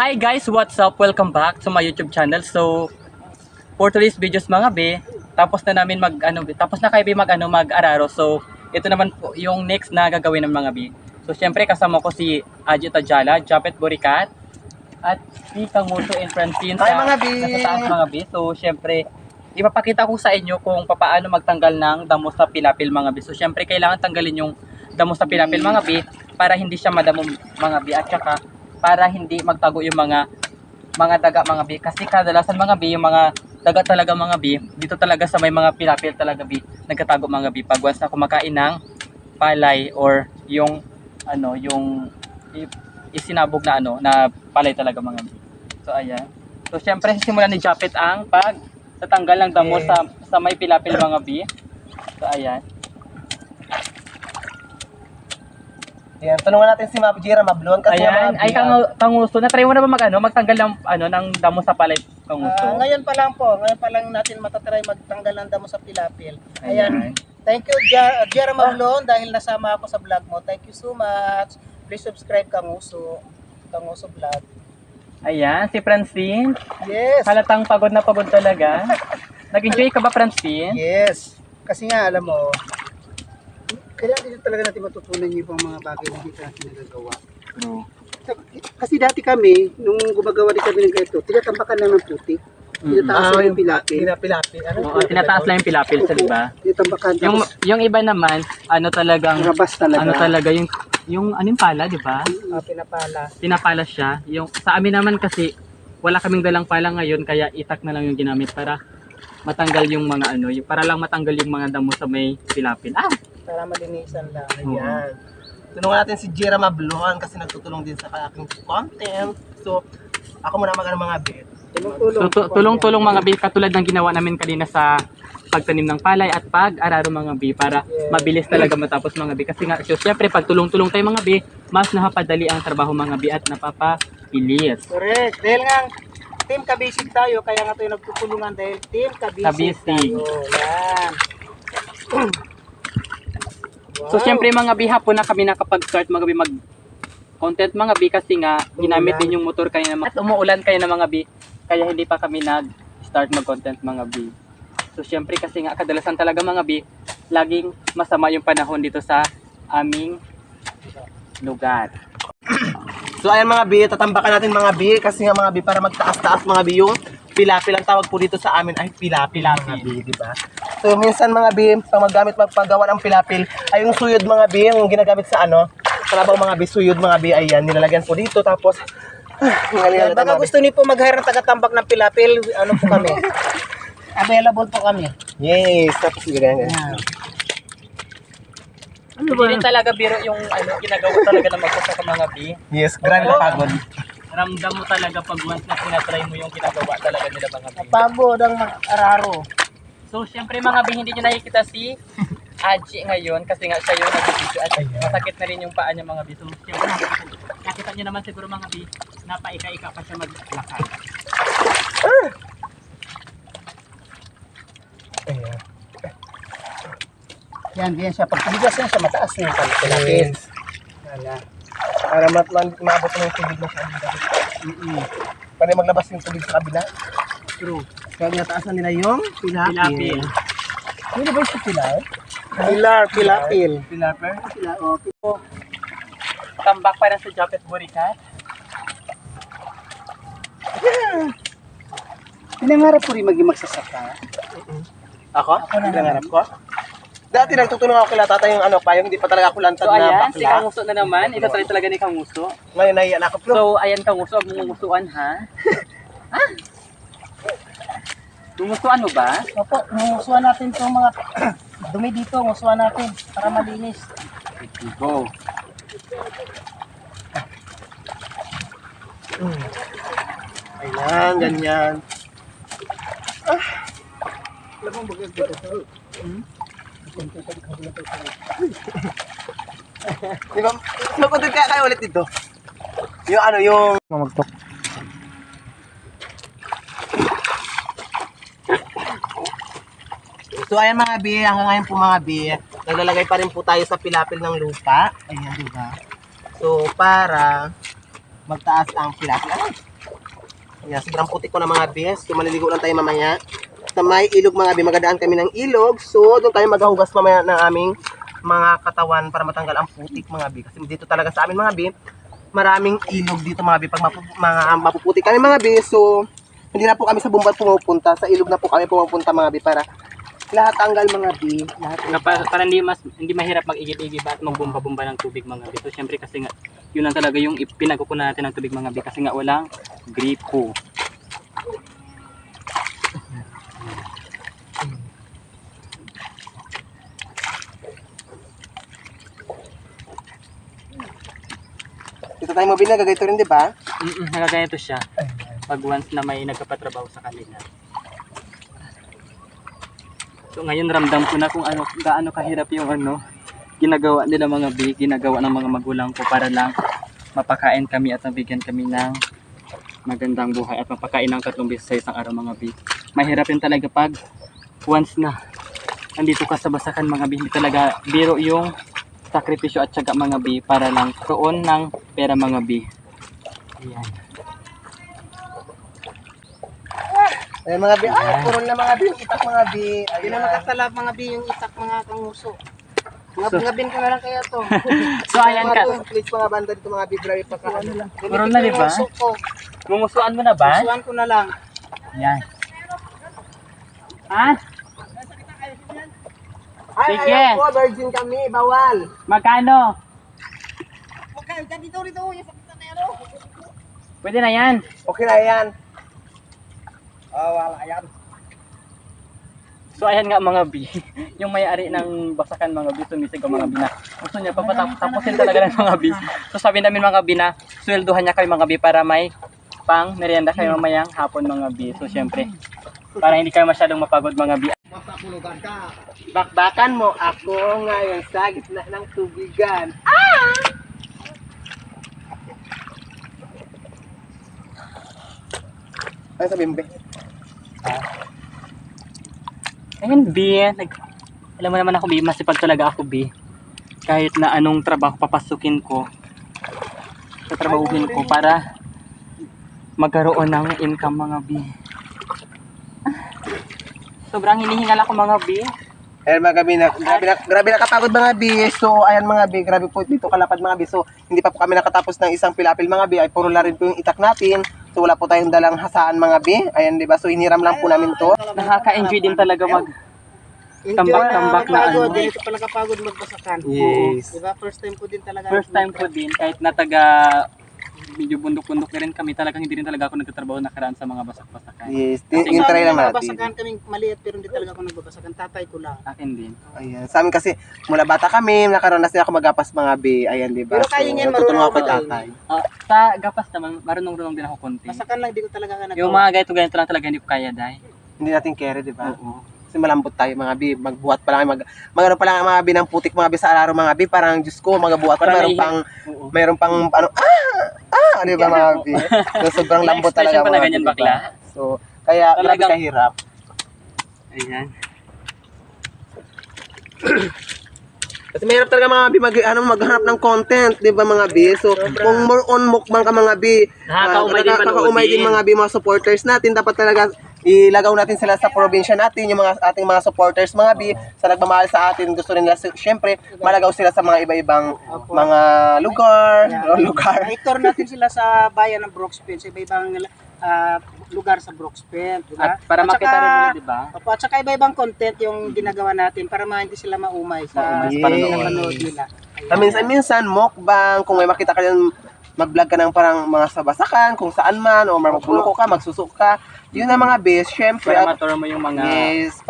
Hi guys, what's up? Welcome back to my YouTube channel. So, for today's videos mga be, tapos na namin tapos na kayo be mag-araro. So, ito naman po yung next na gagawin ng mga be. So, syempre kasama ko si Aji Tajala, Japet Boricat, at si Kanguso and Francine Hi mga be! nasa taas mga be. So, syempre, ipapakita ko sa inyo kung paano magtanggal ng damo sa pilapil mga be. So, syempre, kailangan tanggalin yung damo sa pilapil mga be para hindi siya madamo mga be, at saka para hindi magtago yung mga daga mga bi. Kasi kadalasan mga bi, yung mga daga talaga mga bi, dito talaga sa may mga pilapil talaga bi, nagkatago mga bi. Pag once na kumakain ng palay or yung isinabog na na palay talaga mga bi. So ayan. So syempre simulan ni Japet ang tatanggal ng damo sa may pilapil mga bi. So ayan. Yan, tanungan natin si Ma'am Jira Mablon kasi Ayan, ay Kanguso, na-try mo na ba magtanggal ng ng damo sa palay, Kanguso? Ngayon pa lang natin matatry magtanggal ng damo sa pilapil. Ayan. Thank you Jera Mablon dahil nasama ako sa vlog mo. Thank you so much. Please subscribe Kanguso vlog. Ayan, si Francine. Yes. Halatang pagod na pagod talaga. Nag-enjoy ka ba, Francine? Yes. Kasi nga alam mo, kailangan dito talaga natin matutunan yung mga bagay na hindi natin nagagawa. No. Kasi dati kami, nung gumagawa din kami ng ganito, tinatambakan lang ng putik. Tinataas lang yung pilapil. Oo, tinataas lang yung pilapil sa diba? Tinatambakan. Yung iba naman, talagang Rabas talaga. talaga yung anong pala, di ba? Pinapala. Pinapala siya. Yung sa amin naman kasi wala kaming dalang pala ngayon, kaya itak na lang yung ginamit para matanggal yung mga para lang matanggal yung mga damo sa may pilapil. Para malinisan lang. Ayan. Tanungan natin si Jira Mablon kasi nagtutulong din sa aking content. So, ako muna mga be. Tulong-tulong mga bi, katulad ng ginawa namin kanina sa pagtanim ng palay at pag-araro mga bi, para mabilis talaga matapos mga bi. Kasi nga, syempre pag tulong-tulong tayo mga bi, mas napapadali ang trabaho mga bi at napapabilis. Correct. Dahil nga team kabisig tayo, kaya nga tayo nagtutulungan dahil team kabisig tayo. Yan. So syempre mga bi, hapon na kami nakapag-start mga bi mag-content mga bi, kasi nga ginamit din yung motor kanina at umuulan kaya na mga bi, kaya hindi pa kami nag-start mag-content mga bi. So syempre kasi nga kadalasan talaga mga bi, laging masama yung panahon dito sa aming lugar. So ayan mga be, tatambakan natin mga be kasi nga mga be para magtaas-taas mga be yung pilapil. Ang tawag po dito sa amin ay pilapil mga be, di ba? So minsan mga be, pag magpagawa ng pilapil ay yung suyod mga be, yung ginagamit sa trabaho mga be, suyod mga be, ayan, nilalagyan po dito tapos Baka gusto niyo po mag-hire ng taga-tambak ng pilapil, ano po kami? Available po kami. Yes, tapos ganyan. Hindi rin talaga biro yung ginagawa talaga ng magsasaka mga bi. Yes, grabe na pagod. Ramdam mo talaga pag once na tinatry mo yung ginagawa talaga nila mga bi. Pagod ang mag-araro. So syempre mga bi, hindi nyo nakikita si Aji ngayon kasi nga siya yung nag-video at masakit na rin yung paa niya mga bi. So syempre nakita nyo naman siguro mga bi, napaika-ika pa siya maglakad. Ayan. Yan siya. Pag tumigas yan siya, mataas na yung pilapil. Wala. Para maabot na yung tubig na siya. Para maglabas yung tubig sa kabila. True. Kaya nataasan nila yung pilapil. Ano ba yung pilar? Pilapil. Tambak para sa Japet Boricat. Pinangarap ko rin maging magsasaka. Ako? Nangarap ko? Dati nagtutulong ako kila tatay yung yung hindi pa talaga ako lantad So na ayan, si bakla. Kanguso na naman. Ito try talaga ni Kanguso. Ngayon nahiyan ako. So ayan Kanguso, huwag mong ngusuan ha. Gumustuhan mo ba? Opo, ngusuan natin itong mga dumi dito. Ngusuan natin para malinis. Go. Ayan, ganyan. Alam mo bagay dito. Di ba? Magpunod kaya kayo ulit dito. Yung mamagtok. So ayan mga bi, hanggang ngayon po mga bi, naglalagay pa rin po tayo sa pilapil ng lupa. Ayan, di ba? So para magtaas ang pilapil. Ayan, sobrang putik ko na mga bes. So, maliligo lang tayo mamaya. Sa may ilog mga bes, magadaan kami ng ilog. So, doon tayo maghuhugas mamaya ng aming mga katawan para matanggal ang putik mga bes. Kasi dito talaga sa amin mga bes, maraming ilog dito mga bes. Pag mapuputik kami mga bes, so, hindi na po kami sa bumbat pumupunta. Sa ilog na po kami pumupunta mga bes para lahat tanggal mga bes. Para hindi mahirap mag-igib-igib at magbumba-bumba ng tubig mga bi. So syempre kasi nga yun lang talaga yung pinagkukunan natin ng tubig mga bi kasi nga walang gripo. Dito tayo mabili, gagayto rin, di ba? Nagaganito siya pag once na may nagkapatrabaho sa kanila. So ngayon ramdam ko na kung gaano kahirap yung ginagawa nila mga bi, ginagawa ng mga magulang ko para lang mapakain kami at mabigyan kami ng magandang buhay at mapakain ng 3 beses sa isang araw mga bi. Mahirap yun talaga pag once na andito ka sa basakan mga bi, hindi talaga biro yung sakripisyo at syaga mga bi para lang roon ng pera mga bi. Ayan. Ayan mga bi, puro na mga bi, yung itak mga bi. Hindi na makasalab mga bi yung itak mga kanguso. Mga bin ko na lang kaya to. So ayan ka. Please mga banda dito mga bi, grabe pa ka. Meron na, di ba? Mumusuan mo na ba? Susuan ko na lang. Ayan. Ha? Ay, Sige. ayan po, virgin kami, bawal. Magkano? Okay, dito. Pwede na yan. Okay na yan. Wala yan. So ayan nga mga bi, yung may-ari ng basakan mga bi, sumisig ang mga bi na gusto niya papatapusin talaga ng mga bi. So sabi namin mga bi na swelduhan niya kayo mga bi para may pang merienda kayo mamayang hapon mga bi. So syempre, para hindi kayo masyadong mapagod mga bi. Masakulugan ka. Bakbakan mo ako ngayon sa gitna ng tubigan. Ano sabihin ba? Ayun bi, alam mo naman ako bi, masipag talaga ako bi. Kahit na anong trabaho papasukin ko, tatrabahuhin ko para magkaroon ng income mga bi. Sobrang hinihingal ako mga bi. Ayan mga gabi grabe nakapagod mga bi. So ayan mga bi, grabe po dito kalapad mga bi. So hindi pa po kami nakatapos ng isang pilapil mga bi. Ay puro na rin po yung itak natin. So wala po tayong dalang hasaan mga bi. Ayan di ba? So hiniram lang po namin to. Nakaka-enjoy din talaga tambak-tambak na Ganito pala kapagod magbasakan. Yes. Diba? First time ko din talaga. First time ko din, kahit na medyo bundok-bundok na rin kami, talagang hindi rin talaga ako nagtatrabaho nakaraan sa mga basak-basakan. Yes, yung try lang natin. Basakan kaming maliit pero hindi talaga ako nagbabasakan. Tatay ko lang. Akin din. Ayan. Sa amin kasi mula bata kami, nakaranas din ako magapas mga bi. Ayan di ba? Pero kaya niyan, natutulungan marunong ako kay ako tatay. Sa gapas naman, marunong-runong din ako konti. Basakan lang, di ko talaga ka Yung mga ganito lang talaga hindi ko kaya, dahil. Hindi natin carry di ba? Oo. Kasi malambot tayo mga bi, magbuhat pa lang magano pa lang mga bi ng putik mga bi sa araw mga bi, parang Diyos ko, magabuhat pa mayroon pang di ba mga bi? So, sobrang lambot talaga pa na mga ganyan bi, diba? bakla. So, kaya grabe Talagang- kahirap. Ayan. Kasi mahirap talaga mga bi maghanap ng content, di ba mga bi? So, kung more on mukbang ka mga bi, nakakaumay din mga bi mga supporters natin, dapat talaga ilagaw natin sila sa probinsya natin, yung mga ating mga supporters mga bi, sa nagmamahal sa atin, gusto rin nila syempre malagaw sila sa mga iba-ibang mga lugar. I-tour natin sila sa bayan ng Brooksville, sa iba-ibang lugar sa Brooksville, di ba? At para makita rin nila, di ba? Opo, at saka iba-ibang content yung ginagawa natin para hindi sila maumay sa Yes. panonood nila. Minsan mukbang, kung may makita ka dyan, mag-vlog ka ng parang mga sabasakan, kung saan man, o magpuluko ka, magsusok ka. Yun ang mga best, syempre. Para maturo mo yung mga Yes,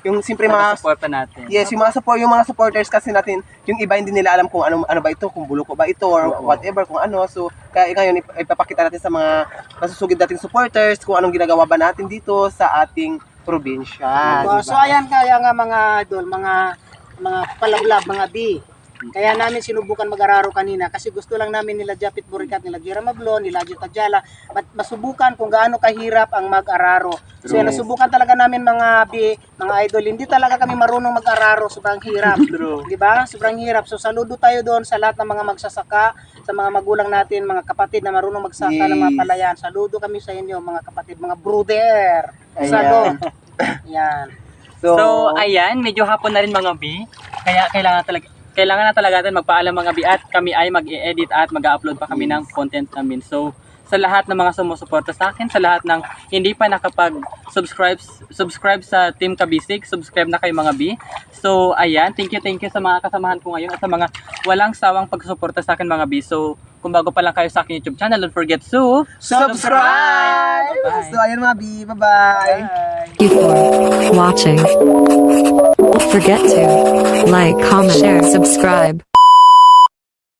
yung siyempre para mga supporta natin. yes, yung mga supporters kasi natin, yung iba hindi nila alam kung ano ba ito, kung buluko ba ito or whatever, kung ano. So, kaya ngayon ipapakita natin sa mga masusugid nating supporters kung anong ginagawa ba natin dito sa ating probinsya. Opo, diba? so ayan kaya nga mga idol, mga palablab, mga B. Kaya namin sinubukan mag-araro kanina kasi gusto lang namin nila Japit Burikat, nila Jira Mablon, nila Jut Tajala, masubukan kung gaano kahirap ang mag-araro. So yan, nasubukan talaga namin mga idol, hindi talaga kami marunong mag-araro, sobrang hirap. Di ba? Sobrang hirap. So saludo tayo doon sa lahat ng mga magsasaka, sa mga magulang natin, mga kapatid na marunong magsaka ng mga palayan. Saludo kami sa inyo, mga kapatid, mga brother. Salud. Yan. So, ayan, medyo hapon na rin mga B. Kaya kailangan na talaga natin magpaalam mga B at kami ay mag-i-edit at mag-upload pa kami ng content namin. So, sa lahat ng mga sumusuporta sa akin, sa lahat ng hindi pa subscribe sa Team Kabisig, subscribe na kayo mga B. So, ayan, thank you sa mga kasamahan ko ngayon at sa mga walang sawang pagsuporta sa akin mga B. So, kung bago pa lang kayo sa akin YouTube channel, don't forget to subscribe! Bye. So, ayan mga B, bye-bye! Thank you for watching. Don't forget to like, comment, share, subscribe.